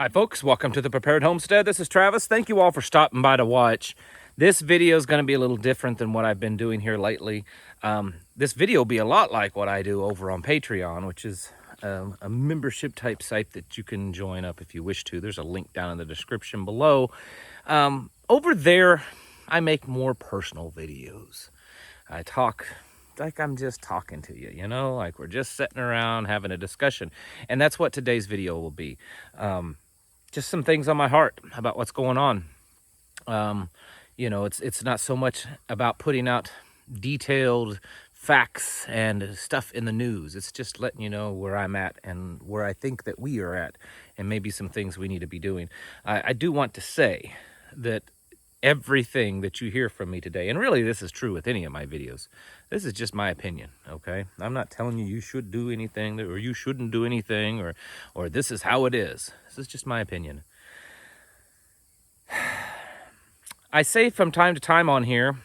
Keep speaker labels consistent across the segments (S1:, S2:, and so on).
S1: Hi folks, welcome to the Prepared Homestead. This is Travis. Thank you all for stopping by to watch. This video is going to be a little different than what I've been doing here lately. This video will be a lot like what I do over on Patreon, which is a membership type site that you can join up if you wish to. There's a link down in the description below. Over there, I make more personal videos. I talk like I'm just talking to you, you know, like we're just sitting around having a discussion. And that's what today's video will be. Just some things on my heart about what's going on. You know, it's not so much about putting out detailed facts and stuff in the news. It's just letting you know where I'm at and where I think that we are at, and maybe some things we need to be doing. I do want to say that everything that you hear from me today, and really this is true with any of my videos, this is just my opinion, okay? I'm not telling you you should do anything or you shouldn't do anything or this is how it is. This is just my opinion. I say from time to time on here,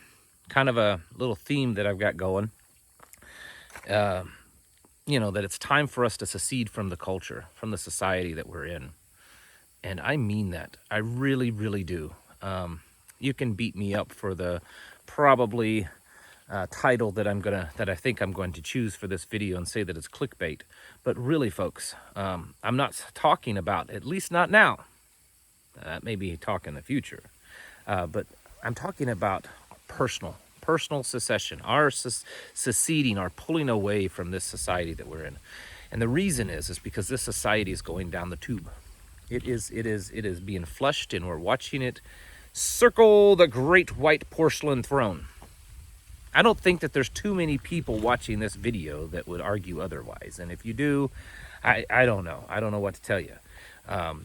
S1: kind of a little theme that I've got going, you know, that it's time for us to secede from the culture, from the society that we're in. And I mean that. I really, really do. You can beat me up for the probably title that I think I'm going to choose for this video and say that it's clickbait. But really, folks, I'm not talking about, at least not now. Maybe talk in the future. But I'm talking about personal secession, our seceding, our pulling away from this society that we're in. And the reason is because this society is going down the tube. It is being flushed, and we're watching it circle the great white porcelain throne. I don't think that there's too many people watching this video that would argue otherwise. And if you do, I don't know. I don't know what to tell you.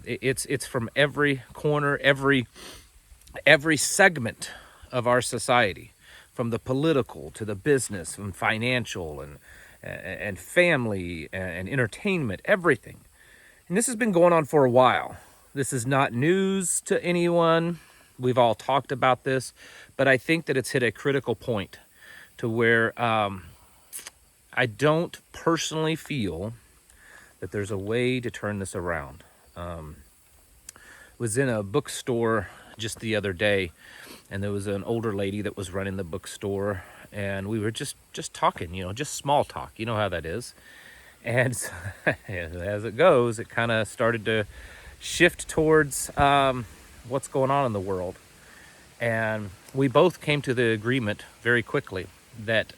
S1: It's from every corner, every segment of our society, from the political to the business and financial and family and entertainment, everything. And this has been going on for a while. This is not news to anyone. We've all talked about this, but I think that it's hit a critical point to where I don't personally feel that there's a way to turn this around. Was in a bookstore just the other day, and there was an older lady that was running the bookstore, and we were just talking, you know, just small talk. You know how that is. And as it goes, it kind of started to shift towards what's going on in the world. And we both came to the agreement very quickly that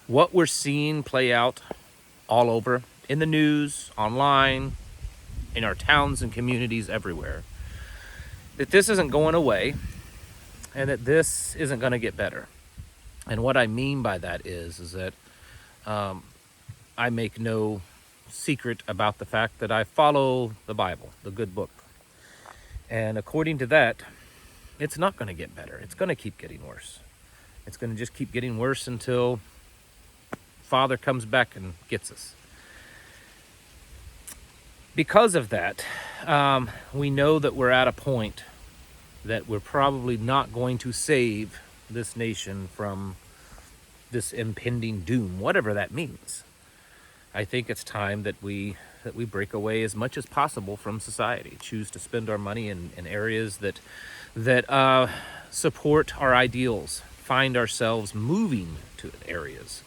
S1: what we're seeing play out all over, in the news, online, in our towns and communities everywhere, that this isn't going away and that this isn't going to get better. And what I mean by that is that I make no secret about the fact that I follow the Bible, the good book. And according to that, it's not going to get better. It's going to keep getting worse. It's going to just keep getting worse until Father comes back and gets us. Because of that, we know that we're at a point that we're probably not going to save this nation from this impending doom, whatever that means. I think it's time that we break away as much as possible from society, choose to spend our money in areas that support our ideals, find ourselves moving to areas,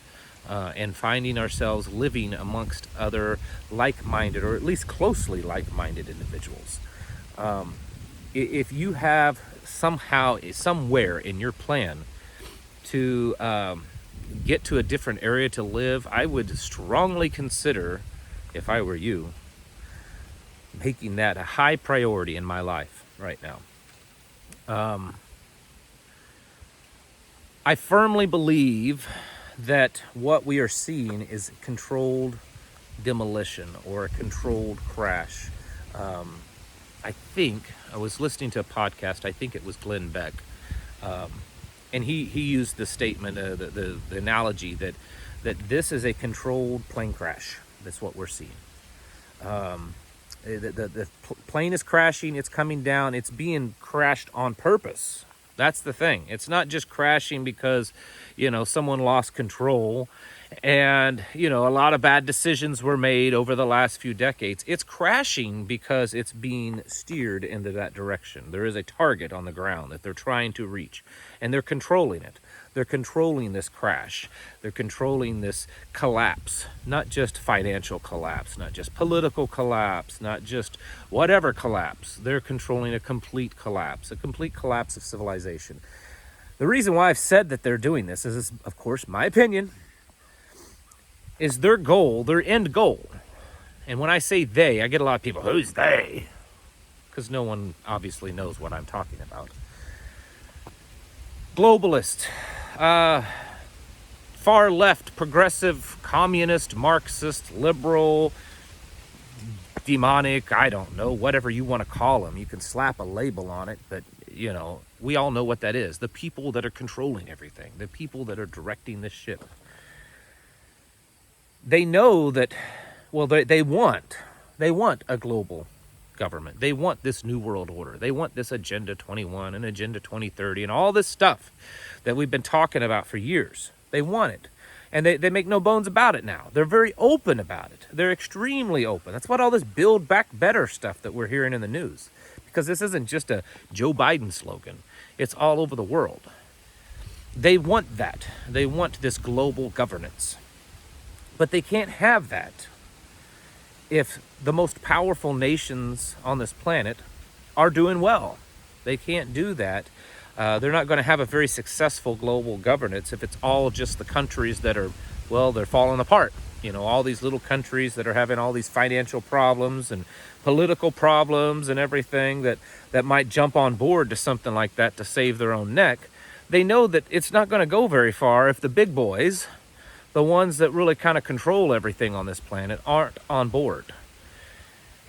S1: and finding ourselves living amongst other like-minded, or at least closely like-minded individuals. If you have somewhere in your plan to get to a different area to live, I would strongly consider, if I were you, making that a high priority in my life right now. I firmly believe that what we are seeing is controlled demolition or a controlled crash. I think I was listening to a podcast, I think it was Glenn Beck, and he used the statement, the analogy that this is a controlled plane crash. That's what we're seeing. The plane is crashing, it's coming down, it's being crashed on purpose. That's the thing. It's not just crashing because, you know, someone lost control And, you know, a lot of bad decisions were made over the last few decades. It's crashing because it's being steered into that direction. There is a target on the ground that they're trying to reach, and they're controlling it. They're controlling this crash. They're controlling this collapse, not just financial collapse, not just political collapse, not just whatever collapse. They're controlling a complete collapse of civilization. The reason why I've said that they're doing this is, of course, my opinion, is their goal, their end goal. And when I say they, I get a lot of people, who's they? Because no one obviously knows what I'm talking about. Globalist, far left, progressive, communist, Marxist, liberal, demonic, I don't know, whatever you want to call them. You can slap a label on it, but, you know, we all know what that is. The people that are controlling everything, the people that are directing this ship. They know that, well, they want a global government. They want this new world order. They want this Agenda 21 and Agenda 2030 and all this stuff that we've been talking about for years. They want it. And they make no bones about it now. They're very open about it. They're extremely open. That's what all this Build Back Better stuff that we're hearing in the news. Because this isn't just a Joe Biden slogan. It's all over the world. They want that. They want this global governance. But they can't have that if the most powerful nations on this planet are doing well. They can't do that. They're not going to have a very successful global governance if it's all just the countries that are, well, they're falling apart. You know, all these little countries that are having all these financial problems and political problems and everything that might jump on board to something like that to save their own neck. They know that it's not going to go very far if the big boys, the ones that really kind of control everything on this planet, aren't on board.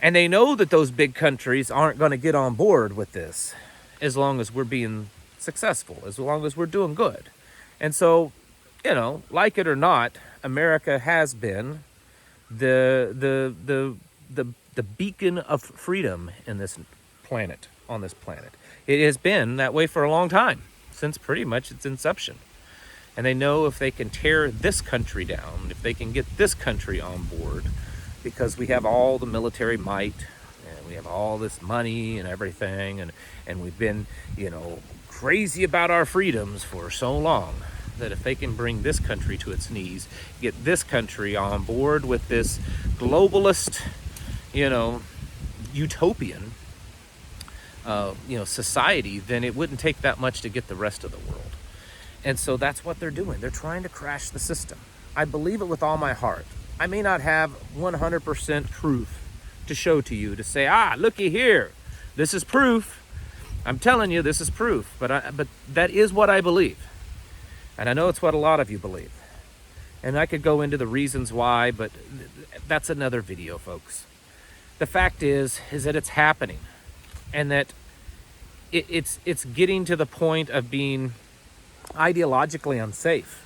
S1: And they know that those big countries aren't going to get on board with this as long as we're being successful, as long as we're doing good. And so, you know, like it or not, America has been the beacon of freedom in this planet, on this planet. It has been that way for a long time, since pretty much its inception. And they know if they can tear this country down, if they can get this country on board, because we have all the military might, and we have all this money and everything, and we've been, you know, crazy about our freedoms for so long, that if they can bring this country to its knees, get this country on board with this globalist, you know, utopian, you know, society, then it wouldn't take that much to get the rest of the world. And so that's what they're doing. They're trying to crash the system. I believe it with all my heart. I may not have 100% proof to show to you, to say, looky here, this is proof. I'm telling you, this is proof. But that is what I believe. And I know it's what a lot of you believe. And I could go into the reasons why, but that's another video, folks. The fact is that it's happening. And that it's getting to the point of being ideologically unsafe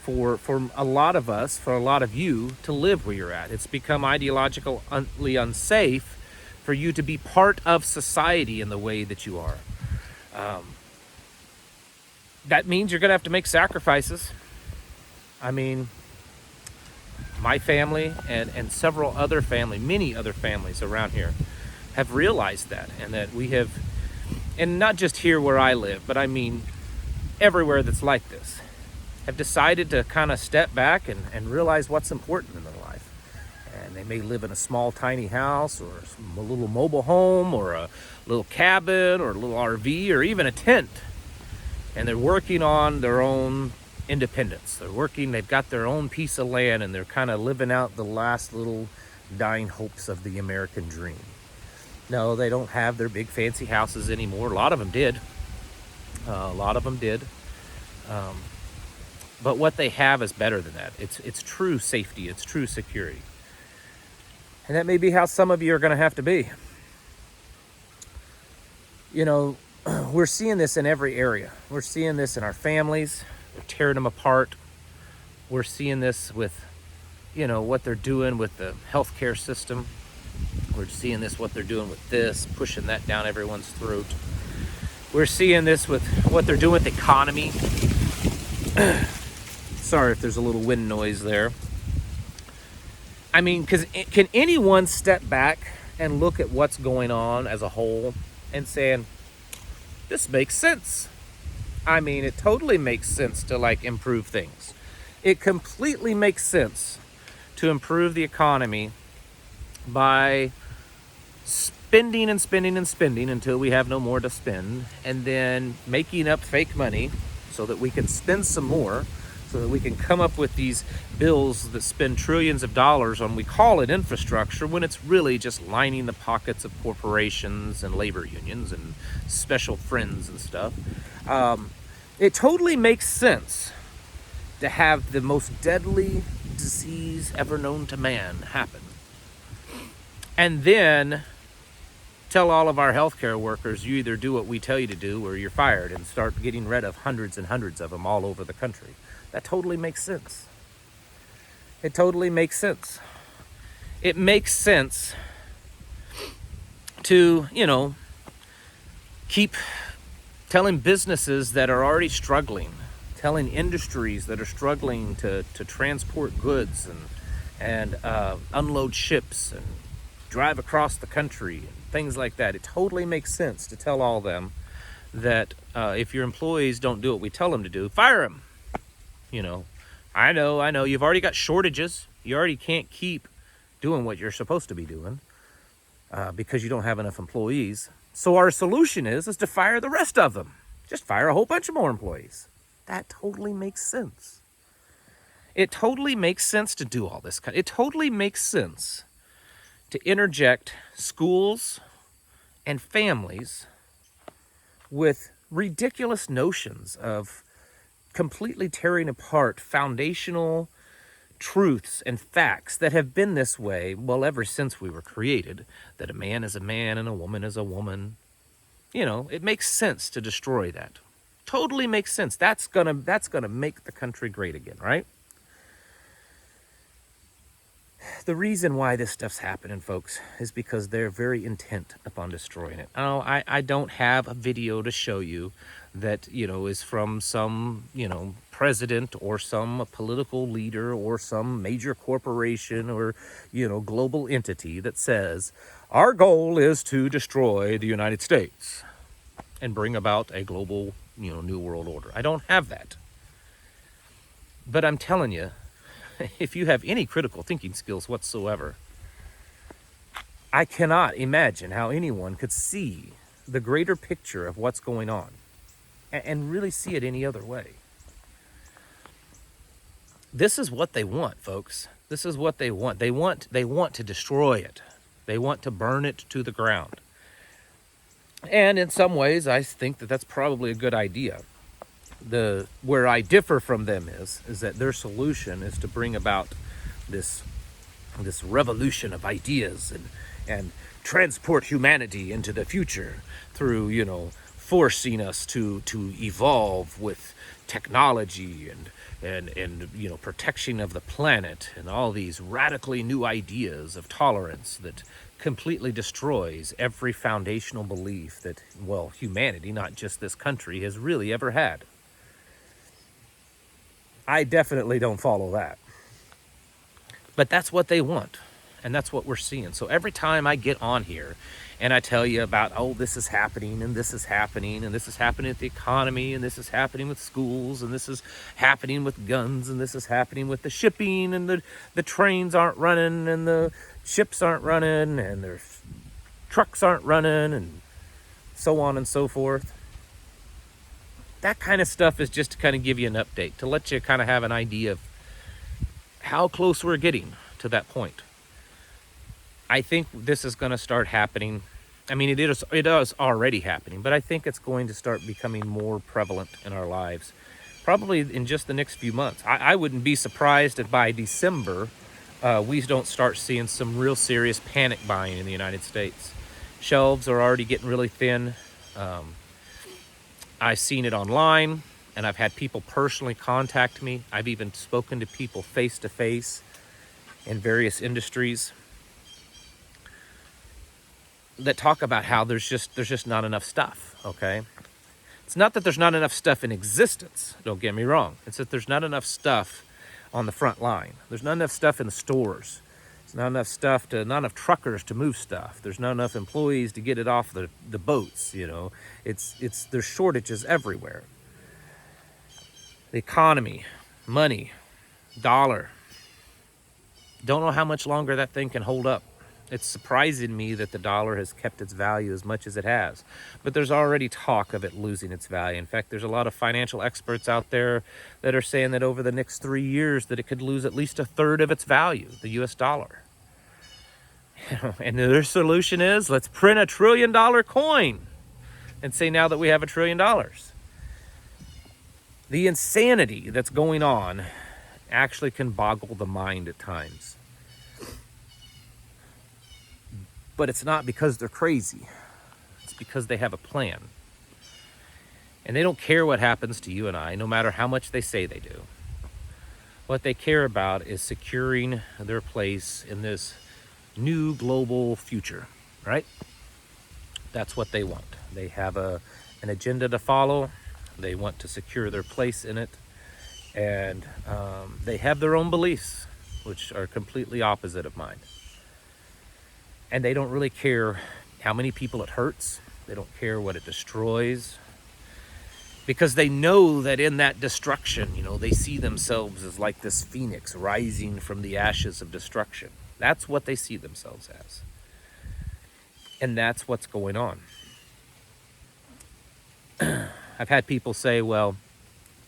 S1: for a lot of us, for a lot of you to live where you're at. It's become ideologically unsafe for you to be part of society in the way that you are. That means you're going to have to make sacrifices. I mean, my family and several other many other families around here have realized that, and that we have, and not just here where I live, but I mean everywhere that's like this, have decided to kind of step back and realize what's important in their life. And they may live in a small tiny house, or a little mobile home, or a little cabin, or a little RV, or even a tent. And they're working on their own independence. They've got their own piece of land, and they're kind of living out the last little dying hopes of the American dream. No, they don't have their big fancy houses anymore. A lot of them did. But what they have is better than that. It's true safety. It's true security. And that may be how some of you are going to have to be. You know, we're seeing this in every area. We're seeing this in our families. They're tearing them apart. We're seeing this with, you know, what they're doing with the healthcare system. We're seeing this, what they're doing with this, pushing that down everyone's throat. We're seeing this with what they're doing with the economy. Sorry if there's a little wind noise there. I mean, because can anyone step back and look at what's going on as a whole and saying, this makes sense? I mean, it totally makes sense to like improve things. It completely makes sense to improve the economy by spending and spending and spending until we have no more to spend, and then making up fake money so that we can spend some more, so that we can come up with these bills that spend trillions of dollars on, we call it infrastructure, when it's really just lining the pockets of corporations and labor unions and special friends and stuff. It totally makes sense to have the most deadly disease ever known to man happen, and then tell all of our healthcare workers, you either do what we tell you to do or you're fired, and start getting rid of hundreds and hundreds of them all over the country. That totally makes sense. It totally makes sense. It makes sense to, keep telling businesses that are already struggling, telling industries that are struggling to transport goods and unload ships and drive across the country and things like that. It totally makes sense to tell all them that if your employees don't do what we tell them to do, fire them. I know, you've already got shortages. You already can't keep doing what you're supposed to be doing because you don't have enough employees. So our solution is to fire the rest of them. Just fire a whole bunch of more employees. That totally makes sense. It totally makes sense to do all this. It totally makes sense to interject schools and families with ridiculous notions of completely tearing apart foundational truths and facts that have been this way, well, ever since we were created, that a man is a man and a woman is a woman. It makes sense to destroy that. Totally makes sense. That's gonna make the country great again, right? The reason why this stuff's happening, folks, is because they're very intent upon destroying it. I don't have a video to show you that, is from some, president or some political leader or some major corporation or, global entity that says, our goal is to destroy the United States and bring about a global, new world order. I don't have that. But I'm telling you, if you have any critical thinking skills whatsoever, I cannot imagine how anyone could see the greater picture of what's going on and really see it any other way. This is what they want, folks. This is what they want. They want to destroy it. They want to burn it to the ground. And in some ways, I think that that's probably a good idea. Where I differ from them is that their solution is to bring about this revolution of ideas and transport humanity into the future through, forcing us to evolve with technology and protection of the planet and all these radically new ideas of tolerance that completely destroys every foundational belief that, humanity, not just this country, has really ever had. I definitely don't follow that. But that's what they want. And that's what we're seeing. So every time I get on here and I tell you about, this is happening and this is happening and this is happening with the economy and this is happening with schools and this is happening with guns and this is happening with the shipping and the trains aren't running and the ships aren't running and their trucks aren't running and so on and so forth. That kind of stuff is just to kind of give you an update, to let you kind of have an idea of how close we're getting to that point. I think this is going to start happening. I mean, it is already happening, but I think it's going to start becoming more prevalent in our lives, probably in just the next few months. I wouldn't be surprised if by December, we don't start seeing some real serious panic buying in the United States. Shelves are already getting really thin. I've seen it online, and I've had people personally contact me. I've even spoken to people face to face in various industries that talk about how there's just not enough stuff. Okay, It's not that there's not enough stuff in existence, don't get me wrong. It's that there's not enough stuff on the front line. There's not enough stuff in the stores. There's not enough stuff not enough truckers to move stuff. There's not enough employees to get it off the boats, you know. There's shortages everywhere. The economy, money, dollar. Don't know how much longer that thing can hold up. It's surprising me that the dollar has kept its value as much as it has. But there's already talk of it losing its value. In fact, there's a lot of financial experts out there that are saying that over the next 3 years that it could lose at least a third of its value, the US dollar. And their solution is, let's print $1 trillion coin and say now that we have $1 trillion. The insanity that's going on actually can boggle the mind at times. But it's not because they're crazy. It's because they have a plan. And they don't care what happens to you and I, no matter how much they say they do. What they care about is securing their place in this new global future, right? That's what they want. They have an agenda to follow. They want to secure their place in it. And they have their own beliefs, which are completely opposite of mine. And they don't really care how many people it hurts. They don't care what it destroys. Because they know that in that destruction, you know, they see themselves as like this phoenix rising from the ashes of destruction. That's what they see themselves as. And that's what's going on. I've had people say, well,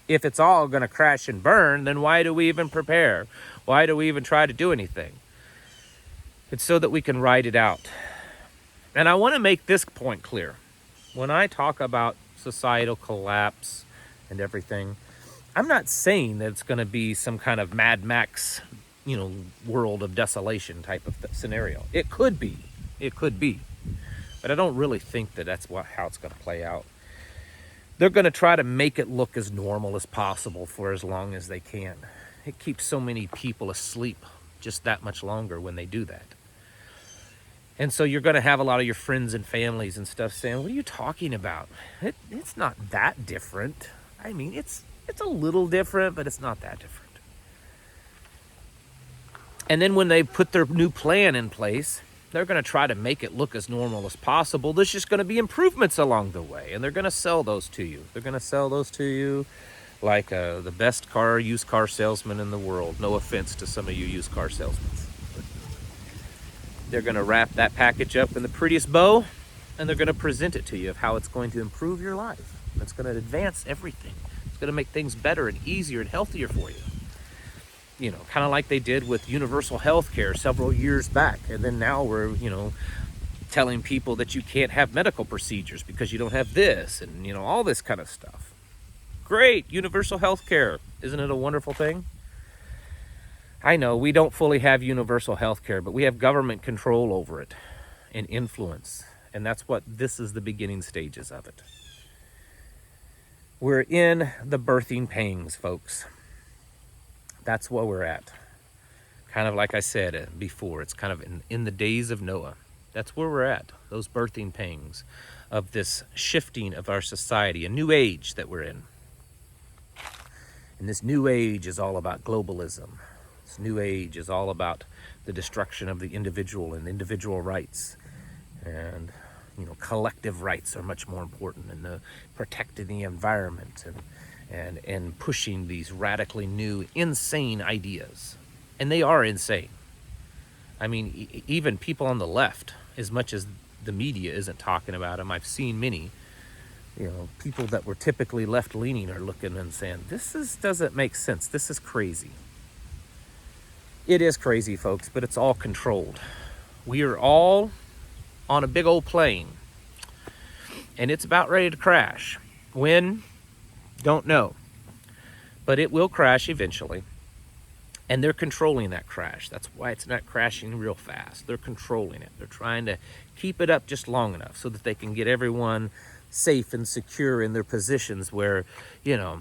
S1: if it's all going to crash and burn, then why do we even prepare? Why do we even try to do anything? It's so that we can ride it out. And I want to make this point clear. When I talk about societal collapse and everything, I'm not saying that it's going to be some kind of Mad Max, you know, world of desolation type of scenario. It could be. It could be. But I don't really think that that's how it's going to play out. They're going to try to make it look as normal as possible for as long as they can. It keeps so many people asleep just that much longer when they do that. And so you're going to have a lot of your friends and families and stuff saying, what are you talking about? It's not that different. I mean, it's a little different, but it's not that different. And then when they put their new plan in place, they're going to try to make it look as normal as possible. There's just going to be improvements along the way, and they're going to sell those to you. They're going to sell those to you like the best used car salesman in the world. No offense to some of you used car salesmen. They're going to wrap that package up in the prettiest bow, and they're going to present it to you of how it's going to improve your life. It's going to advance everything. It's going to make things better and easier and healthier for you. You know, kind of like they did with universal health care several years back. And then now we're, you know, telling people that you can't have medical procedures because you don't have this and, you know, all this kind of stuff. Great, universal health care. Isn't it a wonderful thing? I know we don't fully have universal health care, but we have government control over it and influence. And that's what this is, the beginning stages of it. We're in the birthing pangs, folks. That's where we're at. Kind of like I said before, it's kind of in the days of Noah. That's where we're at, those birthing pangs of this shifting of our society, a new age that we're in. And this new age is all about globalism. This new age is all about the destruction of the individual and individual rights. And, you know, collective rights are much more important, and the protecting the environment and pushing these radically new, insane ideas. And they are insane. I mean, even people on the left, as much as the media isn't talking about them, I've seen many, you know, people that were typically left-leaning are looking and saying, doesn't make sense. This is crazy. It is crazy, folks, but it's all controlled. We are all on a big old plane, and it's about ready to crash. When? Don't know. But it will crash eventually. And they're controlling that crash. That's why it's not crashing real fast. They're controlling it. They're trying to keep it up just long enough so that they can get everyone safe and secure in their positions where, you know,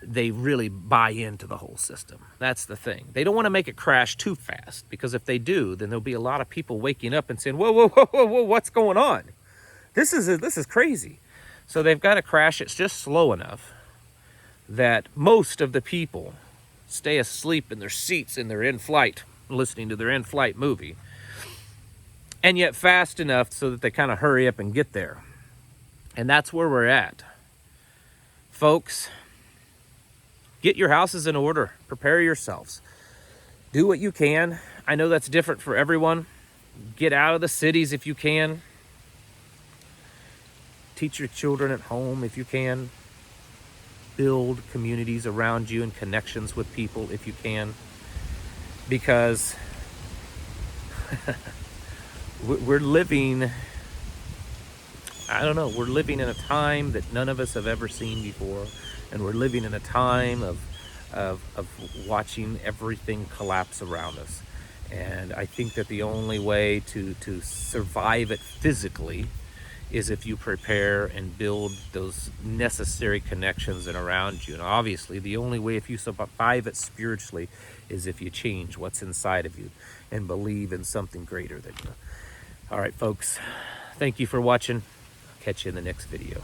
S1: they really buy into the whole system. That's the thing. They don't want to make it crash too fast, because if they do, then there'll be a lot of people waking up and saying, whoa, what's going on? This is crazy. So they've got to crash it just slow enough that most of the people stay asleep in their seats and they're in flight, listening to their in-flight movie, and yet fast enough so that they kind of hurry up and get there. And that's where we're at. Folks, get your houses in order. Prepare yourselves. Do what you can. I know that's different for everyone. Get out of the cities if you can. Teach your children at home if you can. Build communities around you and connections with people if you can. Because we're living, I don't know, we're living in a time that none of us have ever seen before. And we're living in a time of watching everything collapse around us. And I think that the only way to survive it physically is if you prepare and build those necessary connections and around you. And obviously, the only way if you survive it spiritually is if you change what's inside of you and believe in something greater than you. All right, folks, thank you for watching. I'll catch you in the next video.